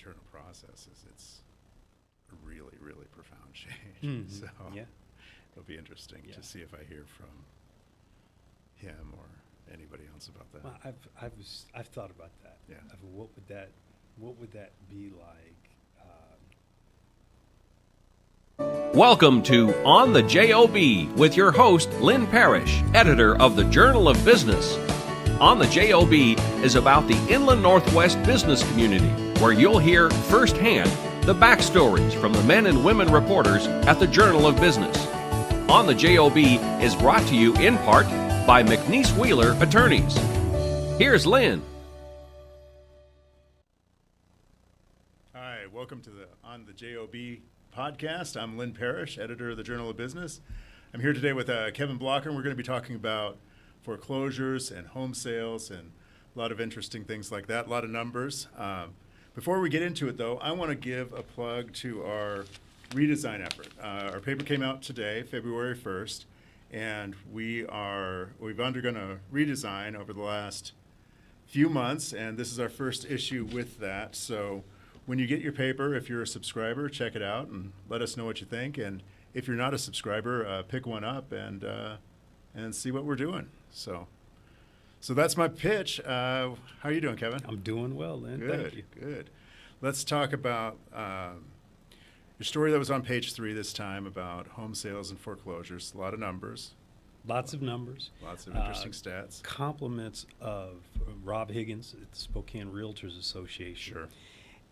internal processes, it's a really, really profound change. Mm-hmm. So Yeah. it'll be interesting to see if I hear from him or anybody else about that. Well, I've thought about that. Yeah. What would that be like? Welcome to On the JoB with your host, Linn Parish, editor of the Journal of Business. On the JoB is about the Inland Northwest business community, where you'll hear firsthand the backstories from the men and women reporters at the Journal of Business. On the JoB is brought to you in part by McNeese Wheeler Attorneys. Here's Linn. Hi, welcome to the On the JoB podcast. I'm Linn Parish, editor of the Journal of Business. I'm here today with Kevin Blocker, and we're going to be talking about foreclosures and home sales and a lot of interesting things like that, a lot of numbers. Before we get into it, though, I want to give a plug to our redesign effort. Our paper came out today, February 1st, and we've undergone a redesign over the last few months, and this is our first issue with that. So when you get your paper, if you're a subscriber, check it out and let us know what you think. And if you're not a subscriber, pick one up and see what we're doing. So that's my pitch. How are you doing, Kevin? I'm doing well, Linn. Good, Thank you. good. Let's talk about your story that was on page 3 this time about home sales and foreclosures. A lot of numbers. Lots of numbers. Lots of interesting stats. Compliments of Rob Higgins at the Spokane Realtors Association. Sure.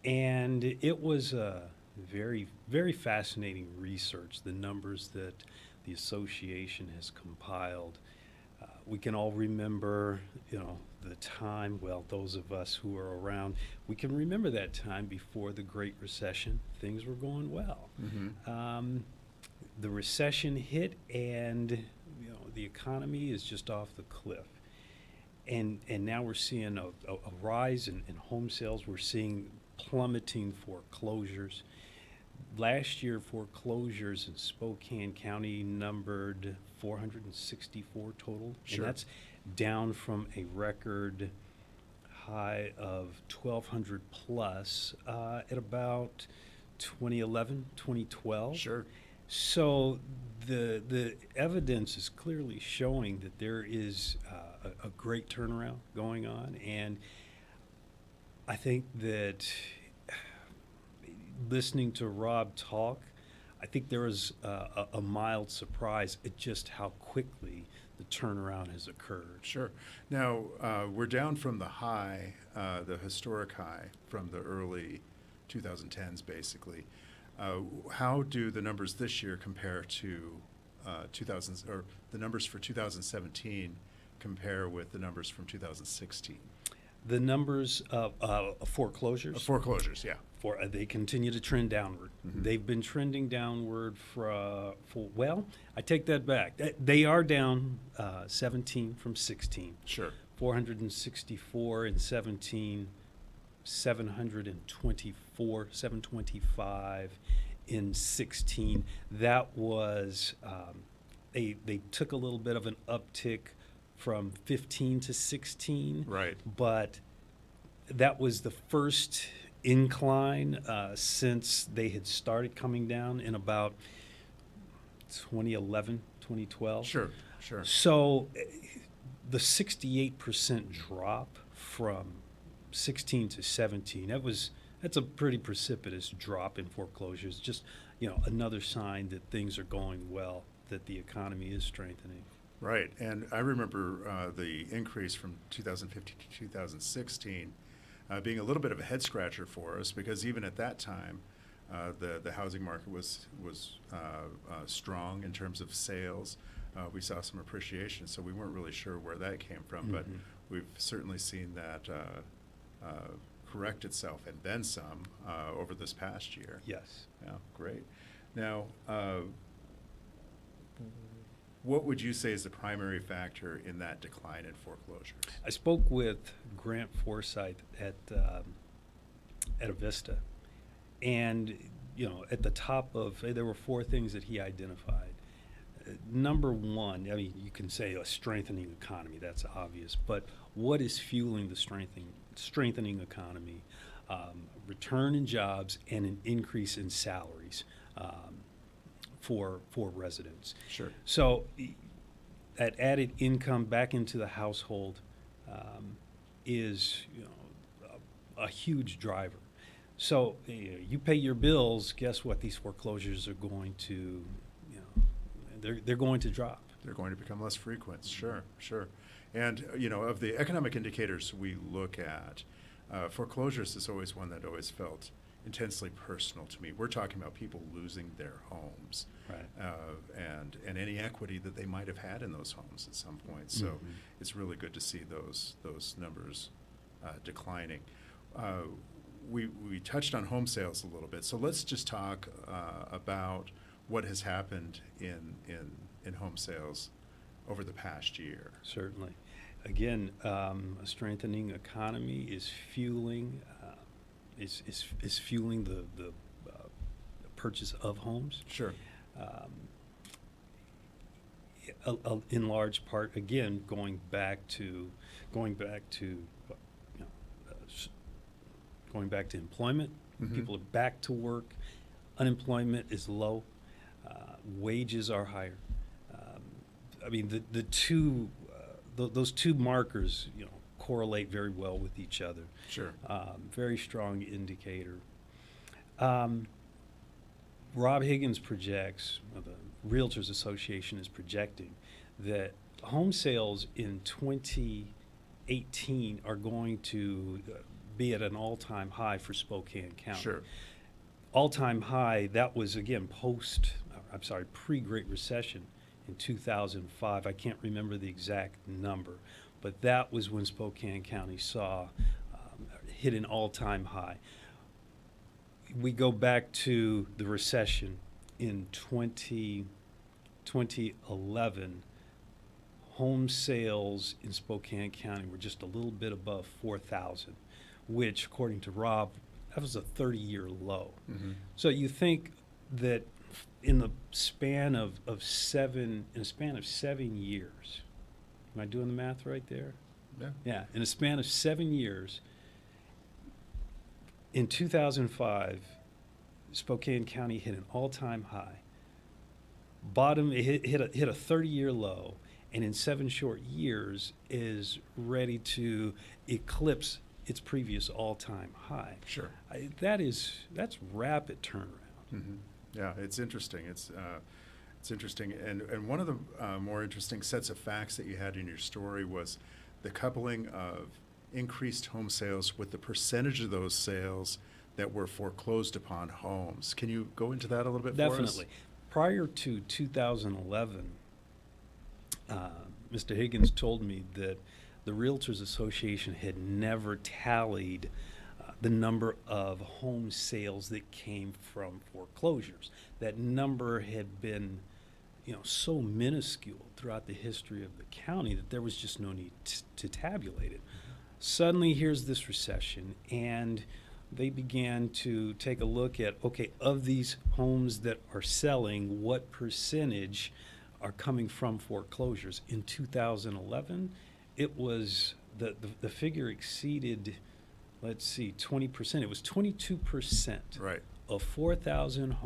And it was a very, very fascinating research, the numbers that the association has compiled. We can all remember, the time, well, those of us who are around, we can remember that time before the Great Recession. Things were going well. Mm-hmm. The recession hit, and the economy is just off the cliff. And now we're seeing a rise in home sales. We're seeing plummeting foreclosures. Last year, foreclosures in Spokane County numbered 464 total. Sure. And that's down from a record high of 1,200 plus at about 2011, 2012. Sure. So the evidence is clearly showing that there is a great turnaround going on, and I think that listening to Rob talk, I think there was a mild surprise at just how quickly the turnaround has occurred. Sure. Now, we're down from the high, the historic high from the early 2010s, basically. How do the numbers this year compare to 2000s, or the numbers for 2017 compare with the numbers from 2016? The numbers of foreclosures? Foreclosures, yeah. They continue to trend downward. Mm-hmm. They've been trending downward well, I take that back. They are down 17 from 16. Sure. 464 in 17, 724, 725 in 16. That was, they took a little bit of an uptick from 15 to 16. Right. But that was the first incline since they had started coming down in about 2011, 2012. Sure. So the 68% drop from 16 to 17, that's a pretty precipitous drop in foreclosures. Just, another sign that things are going well, that the economy is strengthening. Right, and I remember the increase from 2015 to 2016 being a little bit of a head scratcher for us, because even at that time, the housing market was strong in terms of sales. We saw some appreciation, so we weren't really sure where that came from, but we've certainly seen that correct itself and then some over this past year. Yes. Yeah, great. Now, what would you say is the primary factor in that decline in foreclosures? I spoke with Grant Forsythe at Avista, and at the top of, there were 4 things that he identified. Number one, you can say a strengthening economy, that's obvious, but what is fueling the strengthening economy? return in jobs, and an increase in salaries for residents. Sure. So that added income back into the household is a huge driver. So you pay your bills. Guess what? These foreclosures are going to, they're going to drop. They're going to become less frequent. Sure, sure. And of the economic indicators we look at, foreclosures is always one that always felt intensely personal to me. We're talking about people losing their homes, Right. And any equity that they might have had in those homes at some point. So it's really good to see those numbers declining. We touched on home sales a little bit, so let's just talk about what has happened in home sales over the past year. Certainly. Again, a strengthening economy is fueling the purchase of homes. Sure. In large part, again, going back to employment. Mhm. People are back to work. Unemployment is low. Wages are higher. The two those two markers correlate very well with each other. Sure. Very strong indicator. Rob Higgins projects, the Realtors Association is projecting, that home sales in 2018 are going to be at an all-time high for Spokane County. Sure. All-time high, that was, again, pre-Great Recession in 2005. I can't remember the exact number, but that was when Spokane County hit an all-time high. We go back to the recession in 2011. Home sales in Spokane County were just a little bit above 4,000, which, according to Rob, that was a 30-year low. Mm-hmm. So you think that in the span of 7 years, am I doing the math right there? Yeah. Yeah, in a span of 7 years, in 2005, Spokane County hit an all-time high. It hit a 30-year low, and in 7 short years is ready to eclipse its previous all-time high. Sure. That's rapid turnaround. Mm-hmm. Yeah, it's interesting. It's interesting, and one of the more interesting sets of facts that you had in your story was the coupling of increased home sales with the percentage of those sales that were foreclosed upon homes. Can you go into that a little bit for us? Definitely. Prior to 2011, Mr. Higgins told me that the Realtors Association had never tallied the number of home sales that came from foreclosures. That number had been, so minuscule throughout the history of the county that there was just no need to tabulate it. Suddenly, here's this recession, and they began to take a look at, okay, of these homes that are selling, what percentage are coming from foreclosures? In 2011, it was the figure exceeded, 20%. It was 22%. Right. Of 4,000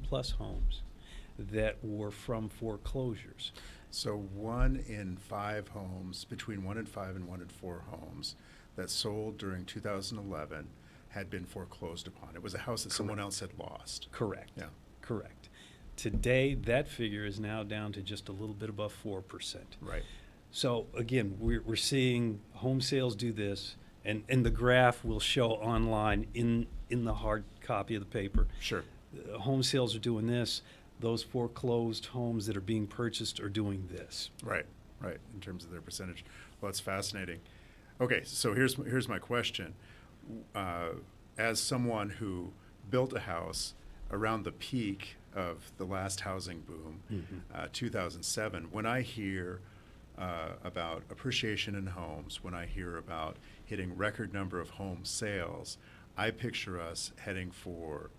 plus homes that were from foreclosures. So 1 in 5 homes, between 1 in 5 and 1 in 4 homes that sold during 2011 had been foreclosed upon. It was a house that someone else had lost. Correct. Yeah. Correct. Today, that figure is now down to just a little bit above 4%. Right. So again, we're seeing home sales do this, and the graph will show online in the hard copy of the paper. Sure. Home sales are doing this. Those foreclosed homes that are being purchased are doing this. Right. In terms of their percentage. Well, that's fascinating. Okay, so here's my question. As someone who built a house around the peak of the last housing boom, 2007, when I hear about appreciation in homes, when I hear about hitting record number of home sales, I picture us heading for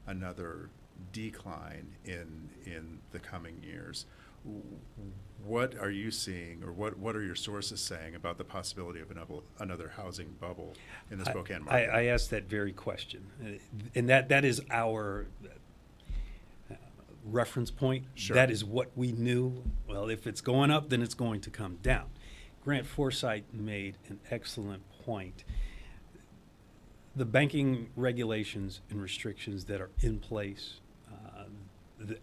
another decline in the coming years. What are you seeing, or what are your sources saying about the possibility of another housing bubble in the Spokane market? I asked that very question, and that is our reference point. Sure. That is what we knew. Well, if it's going up, then it's going to come down. Grant Forsythe made an excellent point. The banking regulations and restrictions that are in place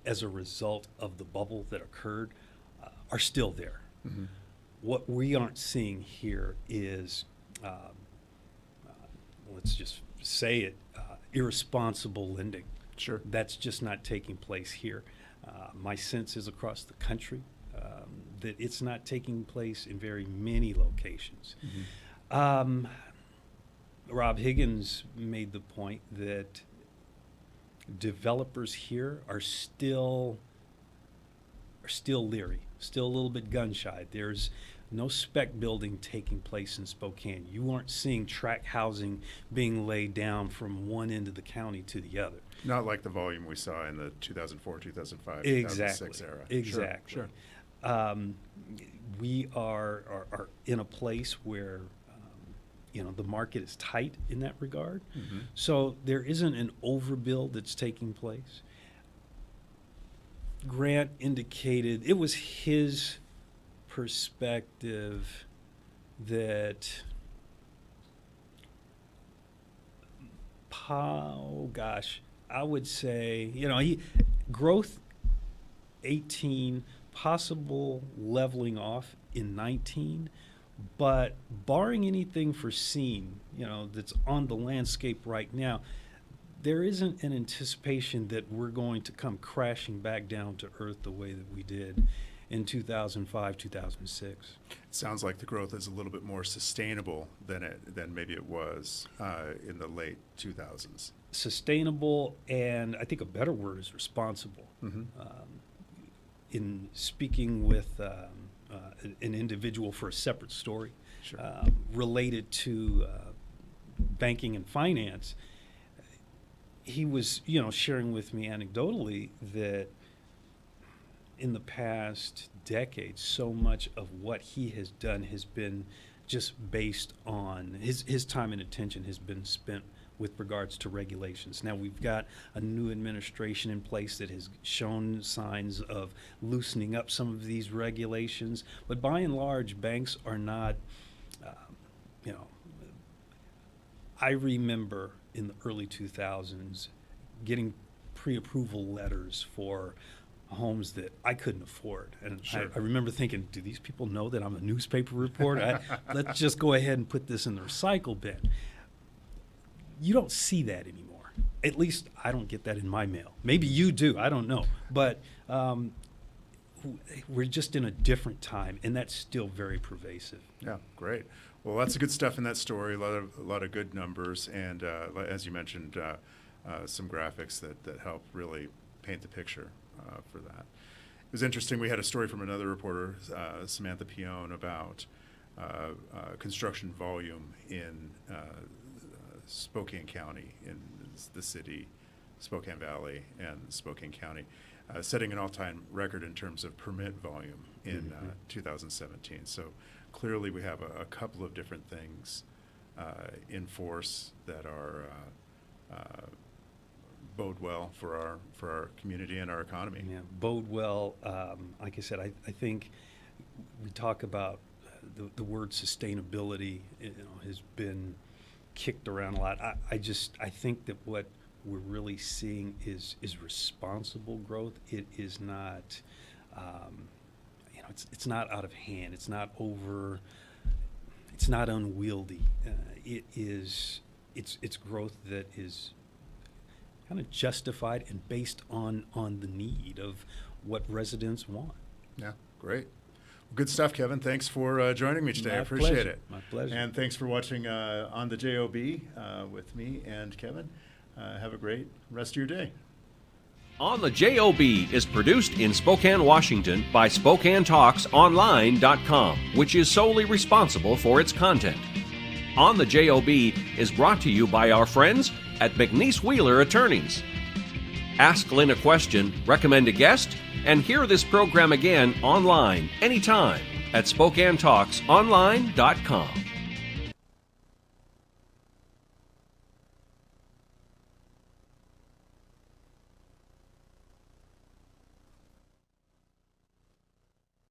as a result of the bubble that occurred are still there. Mm-hmm. What we aren't seeing here is, let's just say it, irresponsible lending. Sure. That's just not taking place here. My sense is across the country that it's not taking place in very many locations. Mm-hmm. Rob Higgins made the point that developers here are still leery, still a little bit gun shy. There's no spec building taking place in Spokane. You aren't seeing tract housing being laid down from one end of the county to the other. Not like the volume we saw in the 2004, 2005, Exactly. 2006 era. Exactly. Sure. We are in a place where the market is tight in that regard. Mm-hmm. So there isn't an overbuild that's taking place. Grant indicated it was his perspective that I would say, growth 18, possible leveling off in 19, but barring anything foreseen, that's on the landscape right now, there isn't an anticipation that we're going to come crashing back down to earth the way that we did in 2005, 2006. It sounds like the growth is a little bit more sustainable than maybe it was in the late 2000s. Sustainable, and I think a better word is responsible. Mm-hmm. In speaking with an individual for a separate story, Sure. Related to banking and finance, he was, sharing with me anecdotally that in the past decade, so much of what he has done has been just based on his time and attention has been spent with regards to regulations. Now we've got a new administration in place that has shown signs of loosening up some of these regulations, but by and large, banks are not, I remember in the early 2000s getting pre-approval letters for homes that I couldn't afford. And Sure. I remember thinking, do these people know that I'm a newspaper reporter? Let's just go ahead and put this in the recycle bin. You don't see that anymore. At least I don't get that in my mail. Maybe you do, I don't know. But we're just in a different time, and that's still very pervasive. Yeah, great. Well, lots of good stuff in that story. A lot of good numbers, and as you mentioned, some graphics that help really paint the picture for that. It was interesting. We had a story from another reporter, Samantha Pione, about construction volume in Spokane County, in the city, Spokane Valley, and Spokane County, setting an all-time record in terms of permit volume in 2017. So clearly we have a couple of different things in force that are bode well for our community and our economy. Yeah, bode well. Like I said, I think we talk about the word sustainability. Has been kicked around a lot. I think that what we're really seeing is responsible growth. It is not, it's not out of hand. It's not over. It's not unwieldy. It's growth that is kind of justified and based on the need of what residents want. Yeah, great. Well, good stuff, Kevin. Thanks for joining me today. I My appreciate pleasure. it. My pleasure. And thanks for watching On the JoB with me and Kevin. Have a great rest of your day. On the JoB is produced in Spokane, Washington by SpokaneTalksOnline.com, which is solely responsible for its content. On the JoB is brought to you by our friends at McNeese Wheeler Attorneys. Ask Lynn a question, recommend a guest, and hear this program again online anytime at SpokaneTalksOnline.com.